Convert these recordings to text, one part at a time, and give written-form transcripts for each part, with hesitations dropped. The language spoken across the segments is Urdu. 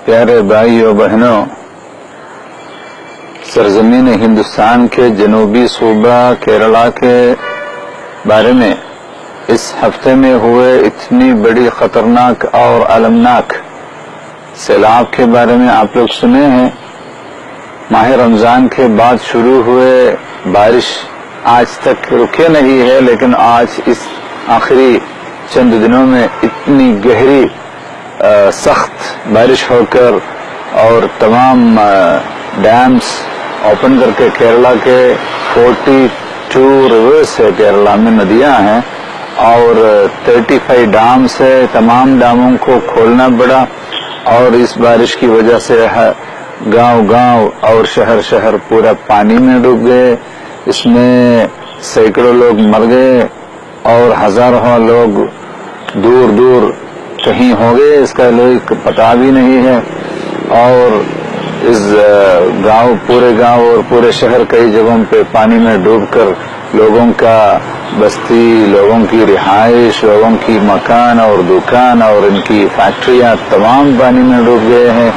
پیارے بھائی اور بہنوں، سرزمین ہندوستان کے جنوبی صوبہ کیرلا کے بارے میں اس ہفتے میں ہوئے اتنی بڑی خطرناک اور المناک سیلاب کے بارے میں آپ لوگ سنے ہیں۔ ماہ رمضان کے بعد شروع ہوئے بارش آج تک رکے نہیں ہے، لیکن آج اس آخری چند دنوں میں اتنی گہری سخت بارش ہو کر اور تمام ڈیمز اوپن کر کے کیرلا کے 42 ریورز ہے، کیرلا میں ندیاں ہیں اور 35 ڈامز ہے۔ تمام ڈاموں کو کھولنا پڑا اور اس بارش کی وجہ سے گاؤں اور شہر پورا پانی میں ڈوب گئے۔ اس میں سینکڑوں لوگ مر گئے اور ہزاروں لوگ دور کہیں ہو گئے، اس کا پتہ بھی نہیں ہے۔ اور اس پورے گاؤں اور پورے شہر کئی جگہوں پہ پانی میں ڈوب کر لوگوں کا بستی، لوگوں کی رہائش، لوگوں کی مکان اور دکان اور ان کی فیکٹریاں تمام پانی میں ڈوب گئے ہیں،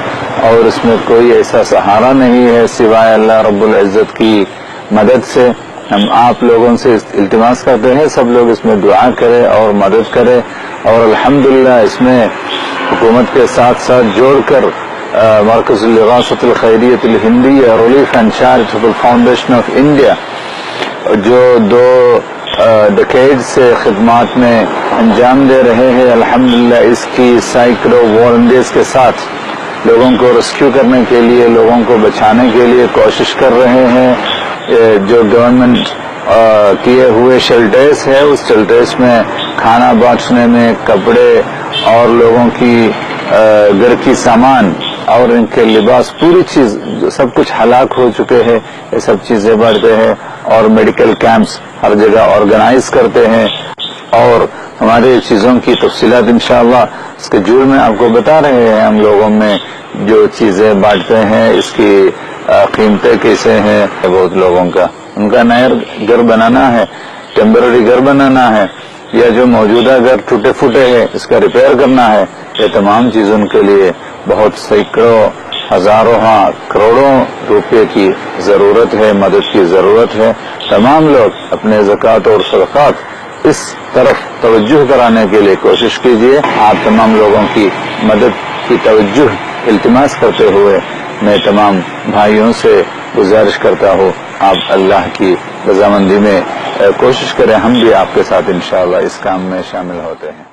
اور اس میں کوئی ایسا سہارا نہیں ہے سوائے اللہ رب العزت کی مدد سے۔ ہم آپ لوگوں سے التماس کرتے ہیں سب لوگ اس میں دعا کریں اور مدد کریں، اور الحمدللہ اس میں حکومت کے ساتھ جوڑ کر مرکز الاغاثۃ الخیریۃ الہندیہ relief and charitable foundation of India جو 2 ڈیکیڈ سے خدمات میں انجام دے رہے ہیں، الحمدللہ اس کی سینکڑوں والنٹیئرز کے ساتھ لوگوں کو ریسکیو کرنے کے لیے، لوگوں کو بچانے کے لیے کوشش کر رہے ہیں۔ جو گورنمنٹ کیے ہوئے شیلٹرز ہے، اس شیلٹرز میں کھانا بانٹنے میں کپڑے اور لوگوں کی گھر کی سامان اور ان کے لباس، پوری چیز سب کچھ ہلاک ہو چکے ہیں، یہ سب چیزیں بانٹتے ہیں، اور میڈیکل کیمپس ہر جگہ آرگنائز کرتے ہیں، اور ہماری چیزوں کی تفصیلات انشاءاللہ اسکیڈول میں آپ کو بتا رہے ہیں۔ ہم لوگوں میں جو چیزیں بانٹتے ہیں اس کی قیمتیں کیسے ہیں، بہت لوگوں کا ان کا نیا گھر بنانا ہے، ٹیمپرری گھر بنانا ہے، یا جو موجودہ گھر ٹوٹے پھوٹے ہے اس کا ریپیئر کرنا ہے، یہ تمام چیزوں کے لیے بہت سینکڑوں ہزاروں کروڑوں روپے کی ضرورت ہے، مدد کی ضرورت ہے۔ تمام لوگ اپنے زکوٰۃ اور صدقات اس طرف توجہ کرانے کے لیے کوشش کیجیے۔ آپ تمام لوگوں کی مدد کی توجہ التماس کرتے ہوئے میں تمام بھائیوں سے گزارش کرتا ہوں، آپ اللہ کی رضامندی میں کوشش کریں، ہم بھی آپ کے ساتھ انشاءاللہ اس کام میں شامل ہوتے ہیں۔